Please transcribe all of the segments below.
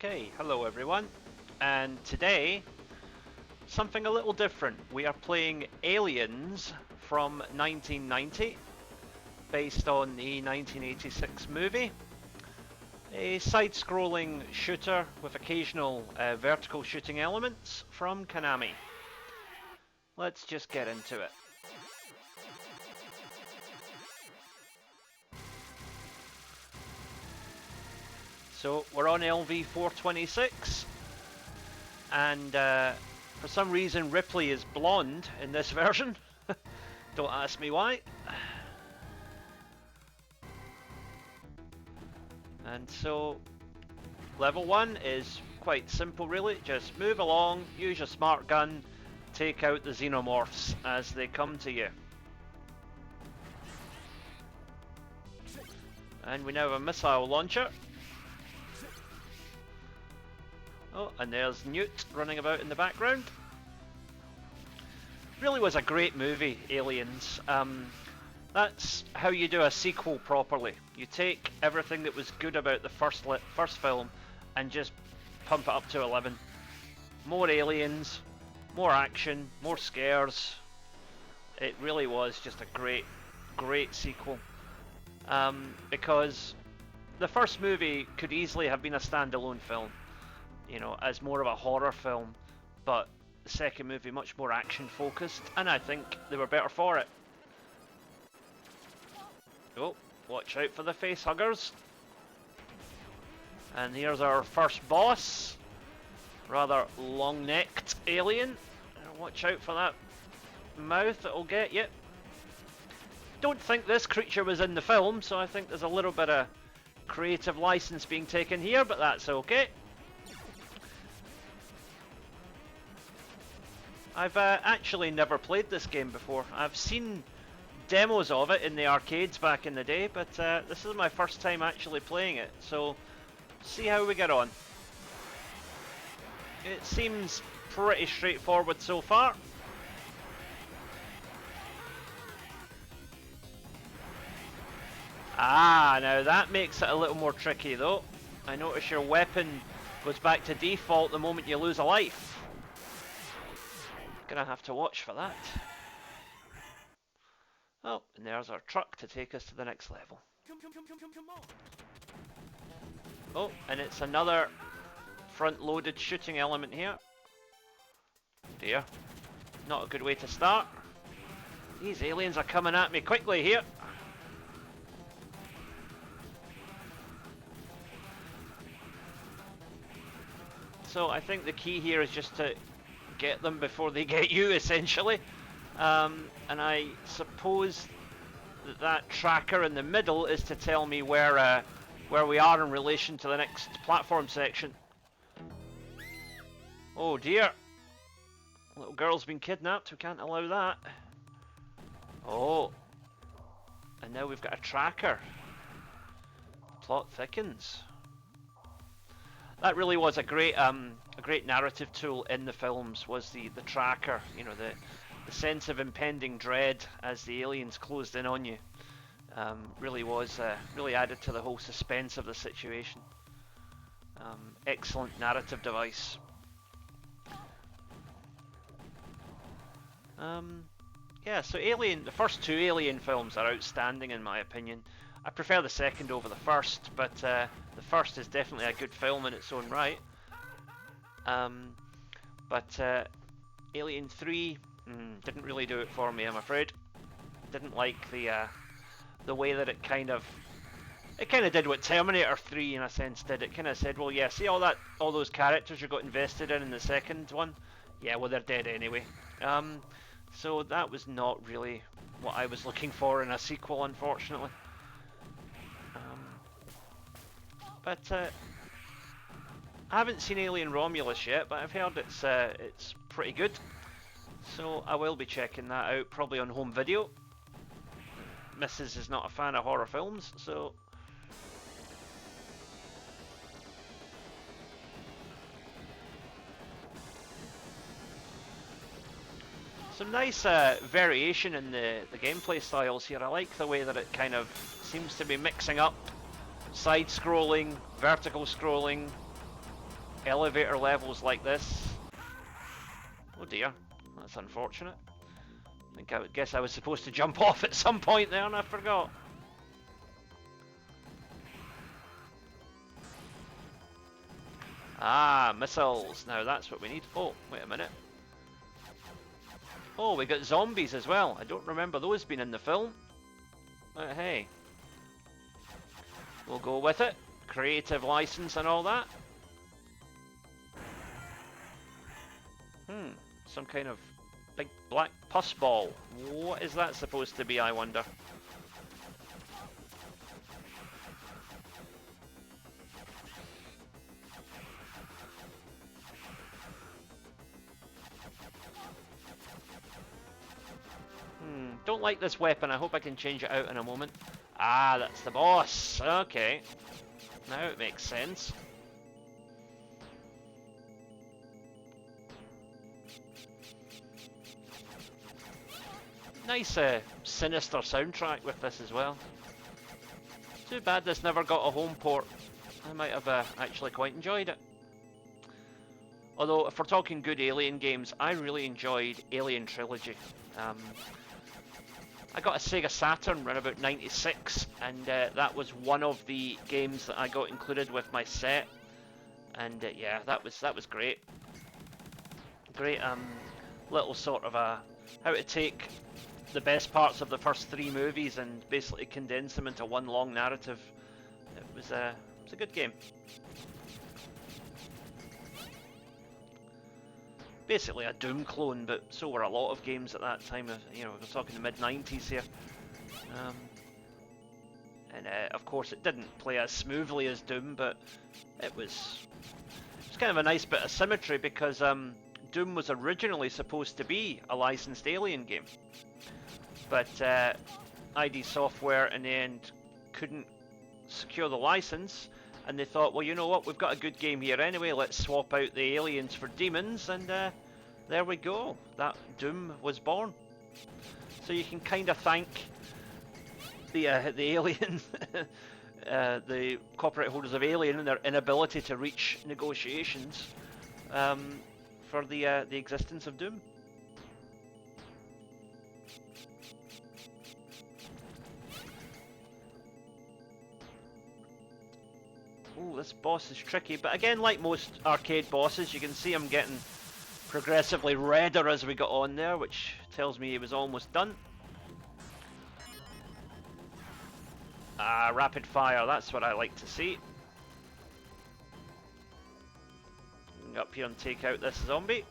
Okay, hello everyone, and today something a little different. We are playing Aliens from 1990, based on the 1986 movie. A side-scrolling shooter with occasional vertical shooting elements from Konami. Let's just get into it. So we're on LV-426, and for some reason Ripley is blonde in this version. Don't ask me why. And so level 1 is quite simple really, just move along, use your smart gun, take out the xenomorphs as they come to you. And we now have a missile launcher. Oh, and there's Newt running about in the background. Really was a great movie, Aliens. That's how you do a sequel properly. You take everything that was good about the first film and just pump it up to 11. More aliens, more action, more scares. It really was just a great sequel. Because the first movie could easily have been a standalone film, you know, as more of a horror film, but the second movie much more action focused, and I think they were better for it. Oh, watch out for the face huggers. And here's our first boss, rather long-necked alien. Watch out for that mouth, it'll get you. Don't think this creature was in the film, so I think there's a little bit of creative license being taken here, but that's okay. I've actually never played this game before. I've seen demos of it in the arcades back in the day, but this is my first time actually playing it, so see how we get on. It seems pretty straightforward so far. Ah, now that makes it a little more tricky though. I notice your weapon goes back to default the moment you lose a life. Gonna have to watch for that. Oh, and there's our truck to take us to the next level. Oh, and it's another front-loaded shooting element here. Dear, not a good way to start. These aliens are coming at me quickly here. So I think the key here is just to get them before they get you, essentially. And I suppose that tracker in the middle is to tell me where we are in relation to the next platform section. Oh dear. Little girl's been kidnapped, we can't allow that. Oh. And now we've got a tracker. Plot thickens. That really was a great narrative tool in the films, was the tracker, you know, the sense of impending dread as the aliens closed in on you. Really was, really added to the whole suspense of the situation. Excellent narrative device. Yeah, so the first two Alien films are outstanding in my opinion. I prefer the second over the first, but the first is definitely a good film in its own right. But Alien 3 didn't really do it for me, I'm afraid. Didn't like the way that it kind of did what Terminator 3 in a sense did. It kind of said, well, yeah, see all those characters you got invested in the second one? Yeah, well, they're dead anyway. So that was not really what I was looking for in a sequel, unfortunately. But I haven't seen Alien Romulus yet, but I've heard it's pretty good. So I will be checking that out, probably on home video. Mrs. is not a fan of horror films, so... Some nice variation in the gameplay styles here. I like the way that it kind of seems to be mixing up side-scrolling, vertical scrolling, elevator levels like this. Oh dear, that's unfortunate. I guess I was supposed to jump off at some point there and I forgot. Ah, missiles. Now that's what we need. Oh, wait a minute. Oh, we got zombies as well. I don't remember those being in the film. But hey. We'll go with it. Creative license and all that. Some kind of big black pus ball. What is that supposed to be, I wonder? Don't like this weapon. I hope I can change it out in a moment. Ah, that's the boss. Okay. Now it makes sense. Nice sinister soundtrack with this as well. Too bad this never got a home port. I might have actually quite enjoyed it. Although, if we're talking good Alien games, I really enjoyed Alien Trilogy. I got a Sega Saturn around about '96, and that was one of the games that I got included with my set. And yeah, that was great. Great little sort of how to take the best parts of the first 3 movies and basically condense them into one long narrative. It was a good game. Basically a Doom clone, but so were a lot of games at that time. You know, we're talking the mid-90s here. And of course it didn't play as smoothly as Doom, but it was kind of a nice bit of symmetry because Doom was originally supposed to be a licensed Alien game. But ID Software in the end couldn't secure the license, and they thought, well, you know what, we've got a good game here anyway, let's swap out the aliens for demons, and there we go. That Doom was born. So you can kind of thank the Alien, the copyright holders of Alien and their inability to reach negotiations for the existence of Doom. Ooh, this boss is tricky, but again, like most arcade bosses, you can see him getting progressively redder as we got on there, which tells me he was almost done. Ah, rapid fire, that's what I like to see. Go up here and take out this zombie.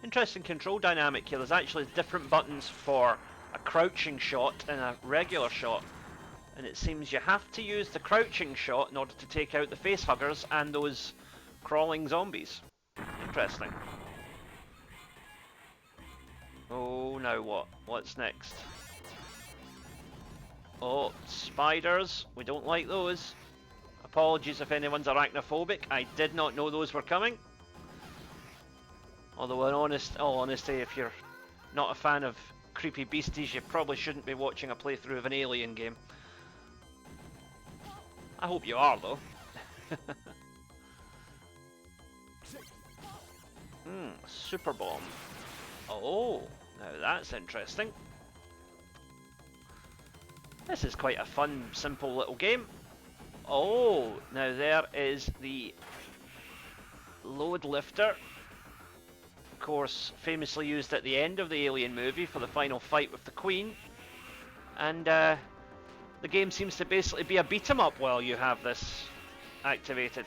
Interesting control dynamic here. There's actually different buttons for a crouching shot and a regular shot, and it seems you have to use the crouching shot in order to take out the face huggers and those crawling zombies. Interesting. Oh, now what? What's next? Oh, spiders. We don't like those. Apologies if anyone's arachnophobic. I did not know those were coming. Although in all honesty, if you're not a fan of creepy beasties, you probably shouldn't be watching a playthrough of an Alien game. I hope you are, though. Super bomb. Oh, now that's interesting. This is quite a fun, simple little game. Oh, now there is the load lifter. Of course, famously used at the end of the Alien movie for the final fight with the Queen. And the game seems to basically be a beat-em-up while you have this activated.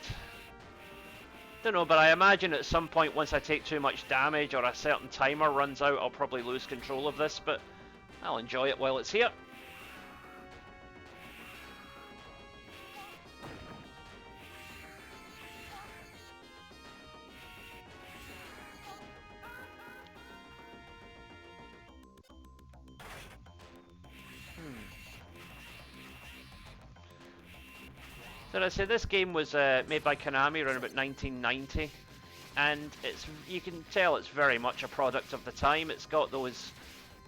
Don't know, but I imagine at some point once I take too much damage or a certain timer runs out, I'll probably lose control of this, but I'll enjoy it while it's here. Did I say this game was made by Konami around about 1990, and you can tell it's very much a product of the time. It's got those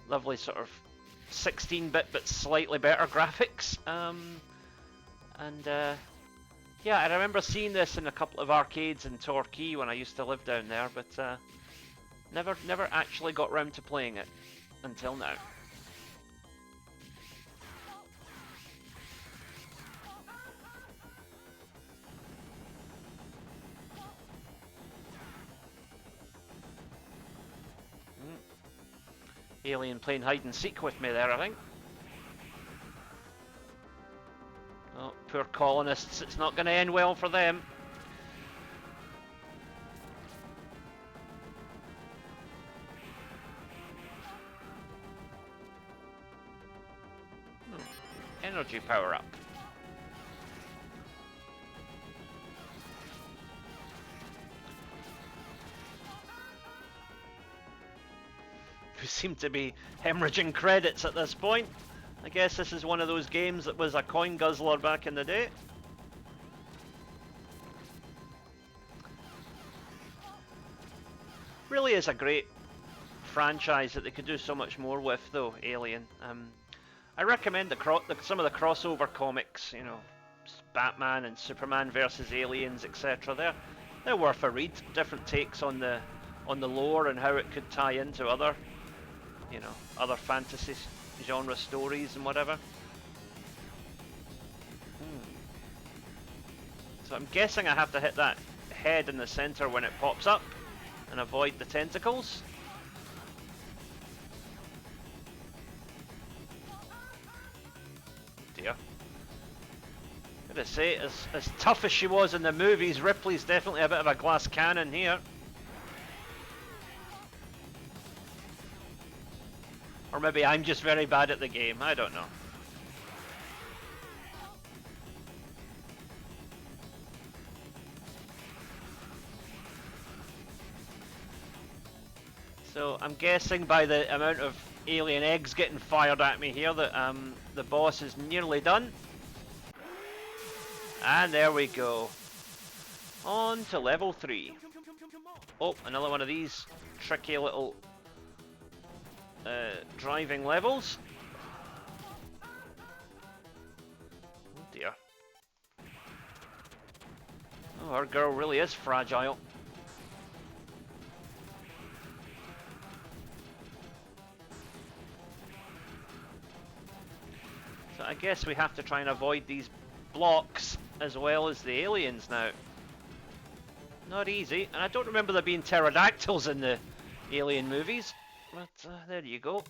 lovely sort of 16-bit but slightly better graphics. Yeah, I remember seeing this in a couple of arcades in Torquay when I used to live down there, but never actually got round to playing it until now. Alien playing hide and seek with me there, I think. Oh, poor colonists, it's not going to end well for them. Energy power up. We seem to be hemorrhaging credits at this point. I guess this is one of those games that was a coin guzzler back in the day. Really is a great franchise that they could do so much more with, though, Alien. I recommend some of the crossover comics, you know, Batman and Superman versus Aliens, etc. They're worth a read. Different takes on the lore and how it could tie into other, you know, other fantasy genre stories and whatever. So I'm guessing I have to hit that head in the center when it pops up and avoid the tentacles. Dear. Gotta say, as tough as she was in the movies, Ripley's definitely a bit of a glass cannon here. Or maybe I'm just very bad at the game, I don't know. So I'm guessing by the amount of alien eggs getting fired at me here that the boss is nearly done. And there we go. On to level 3. Oh, another one of these tricky little driving levels. Oh dear. Oh, our girl really is fragile. So I guess we have to try and avoid these blocks as well as the aliens now. Not easy, and I don't remember there being pterodactyls in the Alien movies, but there you go.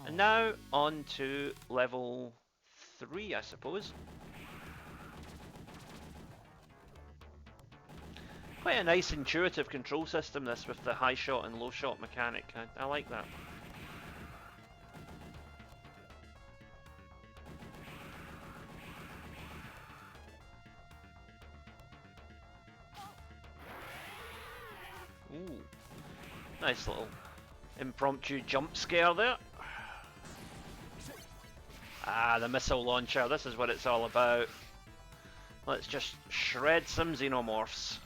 And now on to level 3, I suppose. Quite a nice intuitive control system this, with the high shot and low shot mechanic. I like that. Ooh, nice little impromptu jump scare there. Ah, the missile launcher, this is what it's all about. Let's just shred some xenomorphs.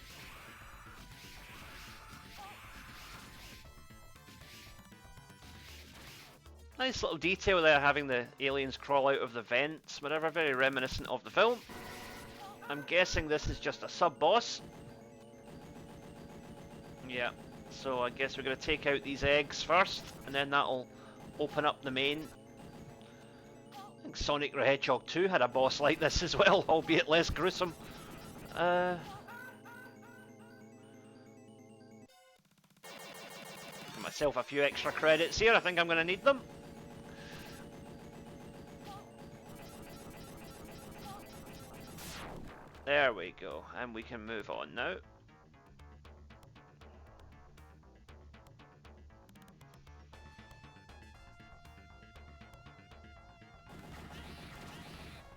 Nice little detail there, having the aliens crawl out of the vents, whatever, very reminiscent of the film. I'm guessing this is just a sub-boss. Yeah, so I guess we're going to take out these eggs first, and then that'll open up the main. I think Sonic the Hedgehog 2 had a boss like this as well, albeit less gruesome. Give myself a few extra credits here, I think I'm going to need them. There we go, and we can move on now.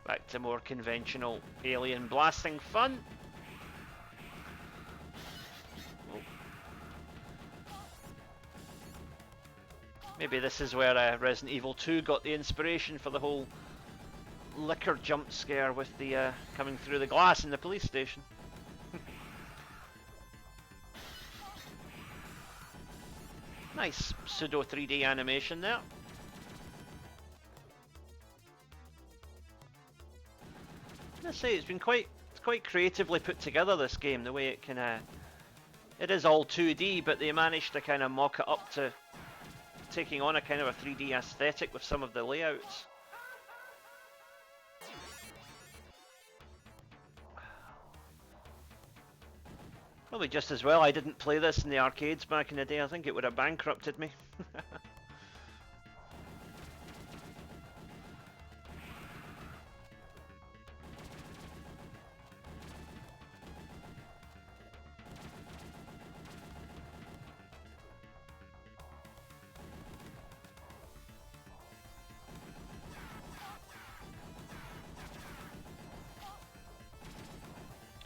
Back to more conventional alien blasting fun. Oh. Maybe this is where Resident Evil 2 got the inspiration for the whole liquor jump scare with the coming through the glass in the police station. Nice pseudo 3D animation there. I say it's quite creatively put together, this game. The way it it is all 2D, but they managed to kind of mock it up to taking on a kind of a 3D aesthetic with some of the layouts. Probably just as well I didn't play this in the arcades back in the day. I think it would have bankrupted me.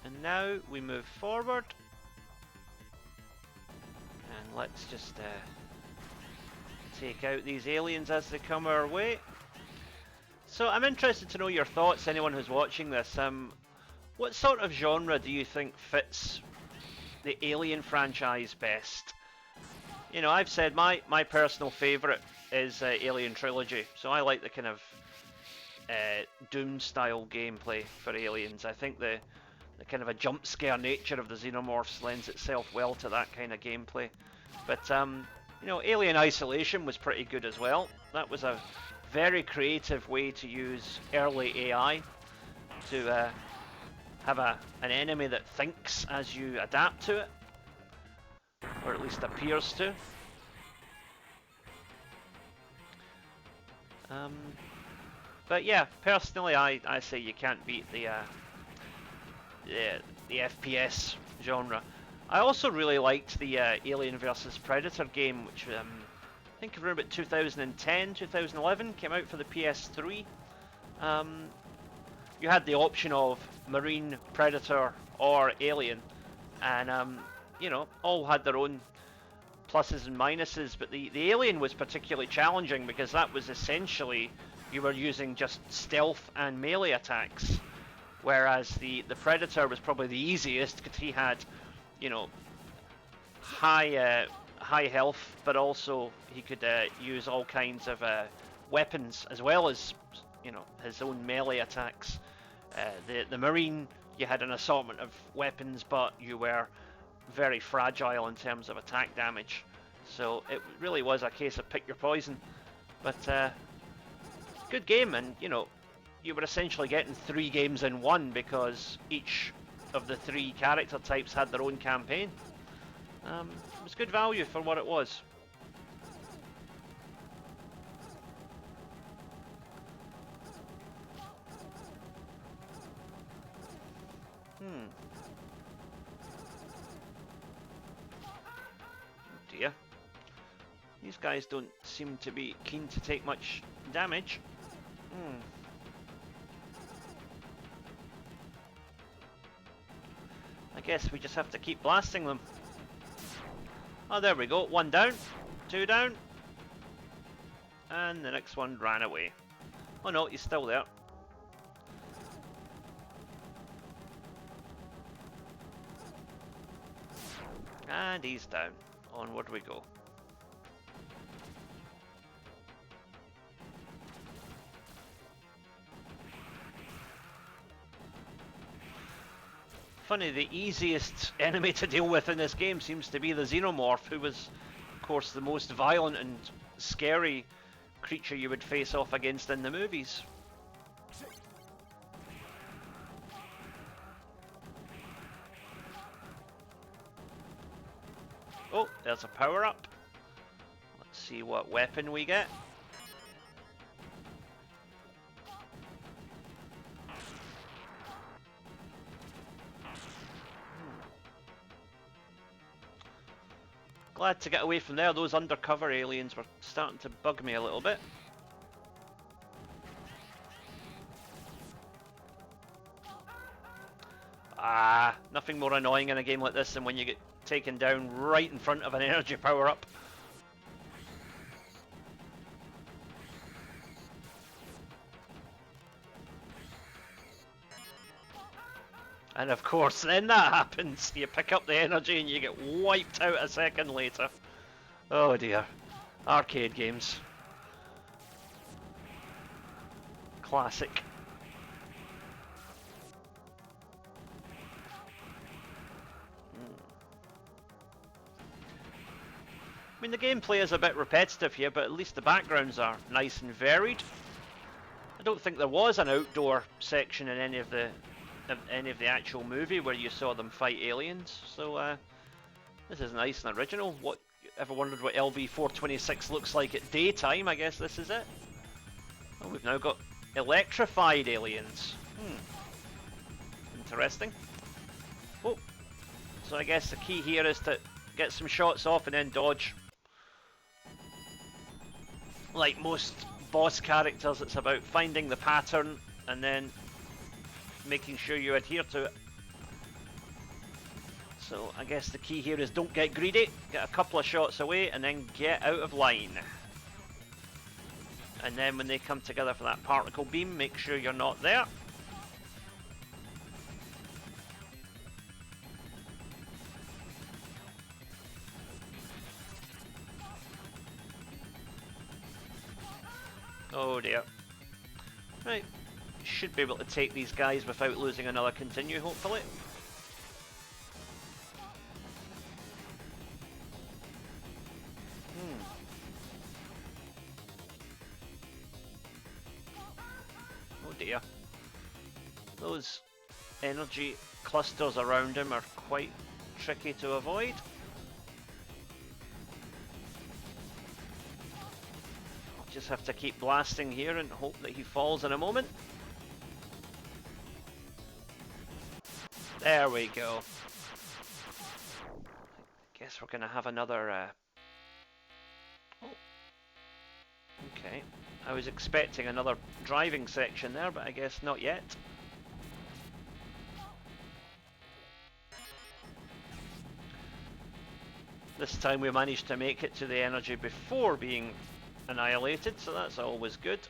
And now we move forward. And let's just take out these aliens as they come our way. So I'm interested to know your thoughts, anyone who's watching this. What sort of genre do you think fits the Alien franchise best? You know, I've said my personal favourite is Alien Trilogy, so I like the kind of Doom-style gameplay for Aliens. I think the kind of a jump scare nature of the xenomorphs lends itself well to that kind of gameplay. But you know, Alien Isolation was pretty good as well. That was a very creative way to use early AI to have an enemy that thinks as you adapt to it, or at least appears to. But yeah, personally, I say you can't beat the FPS genre. I also really liked the Alien vs Predator game, which I think around about 2010, 2011, came out for the PS3. You had the option of Marine, Predator, or Alien, and you know, all had their own pluses and minuses, but the Alien was particularly challenging because that was essentially, you were using just stealth and melee attacks, whereas the Predator was probably the easiest because he had, you know, high health, but also he could use all kinds of weapons as well as, you know, his own melee attacks. The Marine, you had an assortment of weapons, but you were very fragile in terms of attack damage. So it really was a case of pick your poison. But good game, and you know, you were essentially getting 3 games in one because each of the 3 character types had their own campaign. It was good value for what it was. Oh dear. These guys don't seem to be keen to take much damage. I guess we just have to keep blasting them. Oh, there we go. 1 down, 2 down, and the next one ran away. Oh no, he's still there. And he's down. Onward we go. Funny, the easiest enemy to deal with in this game seems to be the Xenomorph, who was, of course, the most violent and scary creature you would face off against in the movies. Oh, there's a power-up. Let's see what weapon we get. Glad to get away from there. Those undercover aliens were starting to bug me a little bit. Ah, nothing more annoying in a game like this than when you get taken down right in front of an energy power-up. And of course, then that happens. You pick up the energy and you get wiped out a second later. Oh dear. Arcade games. Classic. I mean, the gameplay is a bit repetitive here, but at least the backgrounds are nice and varied. I don't think there was an outdoor section in any of the actual movie where you saw them fight aliens. So this is nice and original. What, ever wondered what LV-426 looks like at daytime? I guess this is it. Oh, we've now got electrified aliens. Interesting. Oh, so I guess the key here is to get some shots off and then dodge. Like most boss characters, it's about finding the pattern and then making sure you adhere to it. So I guess the key here is don't get greedy, get a couple of shots away and then get out of line. And then when they come together for that particle beam, make sure you're not there. Oh dear. Right, should be able to take these guys without losing another continue, hopefully. Oh dear. Those energy clusters around him are quite tricky to avoid. I'll just have to keep blasting here and hope that he falls in a moment. There we go. I guess we're gonna have another oh. Okay. I was expecting another driving section there, but I guess not yet. This time we managed to make it to the energy before being annihilated, so that's always good.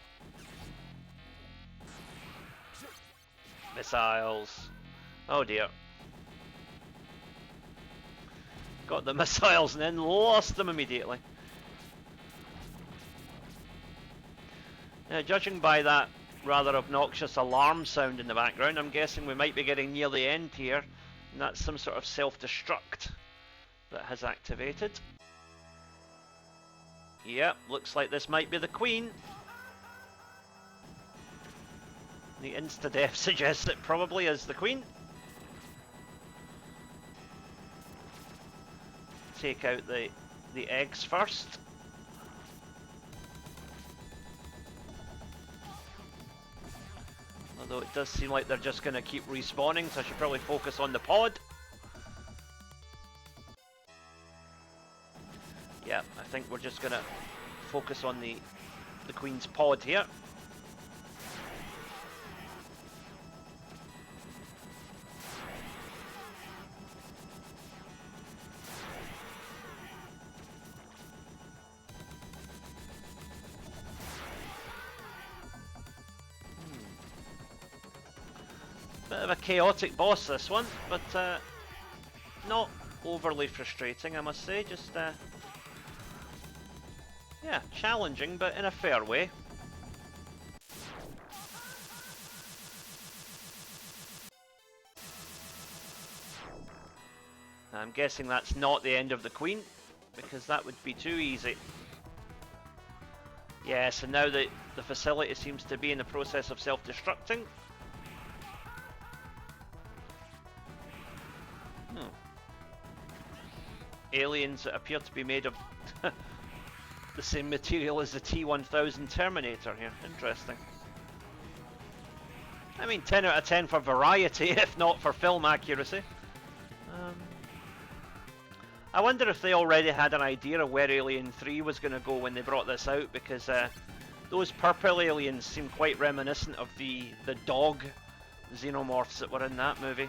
Missiles. Oh dear. Got the missiles and then lost them immediately. Now, judging by that rather obnoxious alarm sound in the background, I'm guessing we might be getting near the end here, and that's some sort of self-destruct that has activated. Yep, looks like this might be the Queen. The insta-death suggests it probably is the Queen. Take out the eggs first. Although it does seem like they're just going to keep respawning, so I should probably focus on the pod. Yeah, I think we're just going to focus on the Queen's pod here. Bit of a chaotic boss, this one, but not overly frustrating, I must say. Just yeah, challenging, but in a fair way. I'm guessing that's not the end of the Queen, because that would be too easy. Yes, and now the facility seems to be in the process of self-destructing. Aliens that appear to be made of the same material as the T-1000 Terminator here. Interesting. I mean, 10 out of 10 for variety, if not for film accuracy. I wonder if they already had an idea of where Alien 3 was going to go when they brought this out, because those purple aliens seem quite reminiscent of the dog xenomorphs that were in that movie.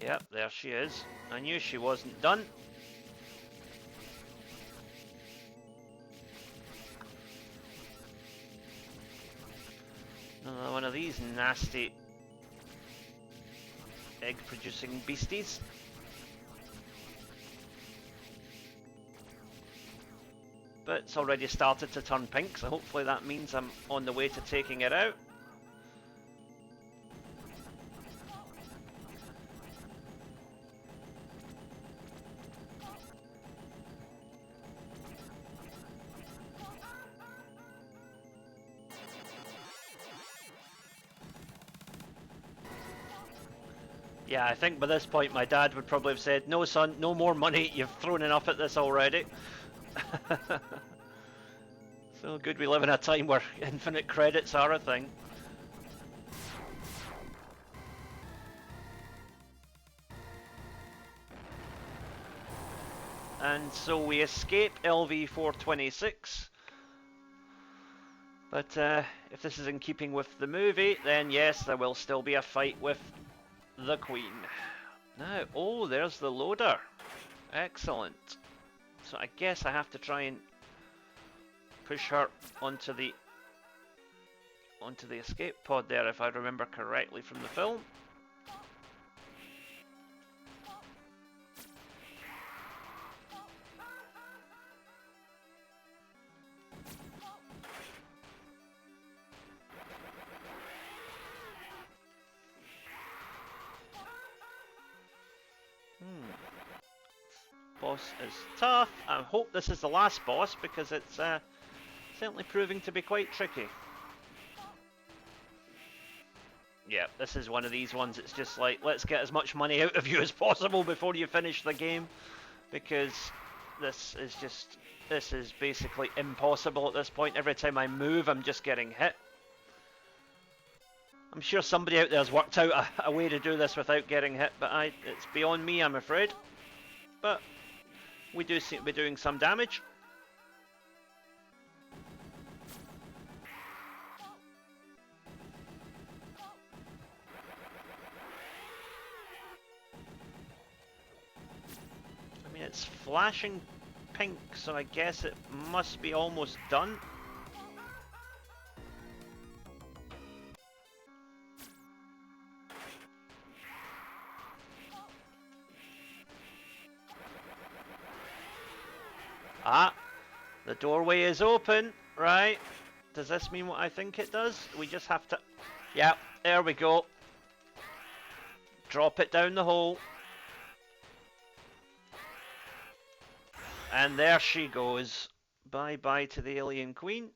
Yep, there she is. I knew she wasn't done. Another one of these nasty egg-producing beasties. But it's already started to turn pink, so hopefully that means I'm on the way to taking it out. Yeah, I think by this point my dad would probably have said, "No son, no more money, you've thrown enough at this already." So good we live in a time where infinite credits are a thing. And so we escape LV-426. But if this is in keeping with the movie, then yes, there will still be a fight with the Queen. Now, oh, there's the loader. Excellent. So I guess I have to try and push her onto the escape pod there, if I remember correctly from the film. Boss is tough. I hope this is the last boss because it's certainly proving to be quite tricky. Yeah, this is one of these ones. It's just like, let's get as much money out of you as possible before you finish the game, because this is basically impossible at this point. Every time I move, I'm just getting hit. I'm sure somebody out there has worked out a way to do this without getting hit, but it's beyond me, I'm afraid. But we do seem to be doing some damage. I mean, it's flashing pink, so I guess it must be almost done. Ah, the doorway is open, right? Does this mean what I think it does? We just have to... Yeah, there we go. Drop it down the hole. And there she goes. Bye-bye to the alien queen.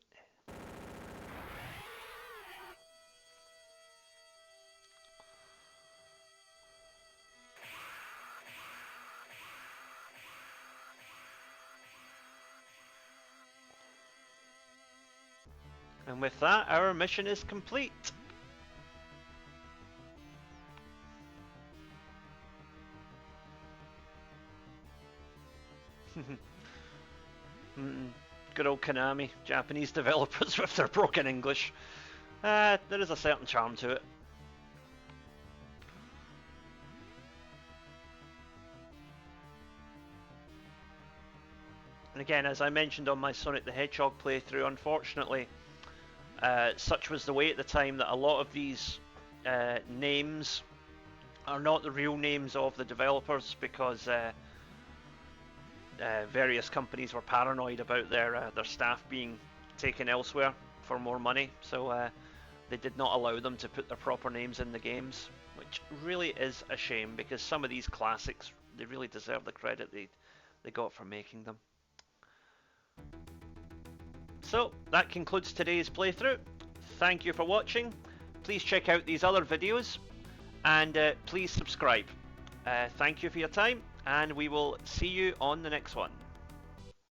And with that, our mission is complete. Good old Konami, Japanese developers with their broken English. There is a certain charm to it. And again, as I mentioned on my Sonic the Hedgehog playthrough, unfortunately, such was the way at the time that a lot of these names are not the real names of the developers, because various companies were paranoid about their staff being taken elsewhere for more money, so they did not allow them to put their proper names in the games, which really is a shame, because some of these classics, they really deserve the credit they got for making them. So that concludes today's playthrough. Thank you for watching. Please check out these other videos, and please subscribe. Thank you for your time, and we will see you on the next one.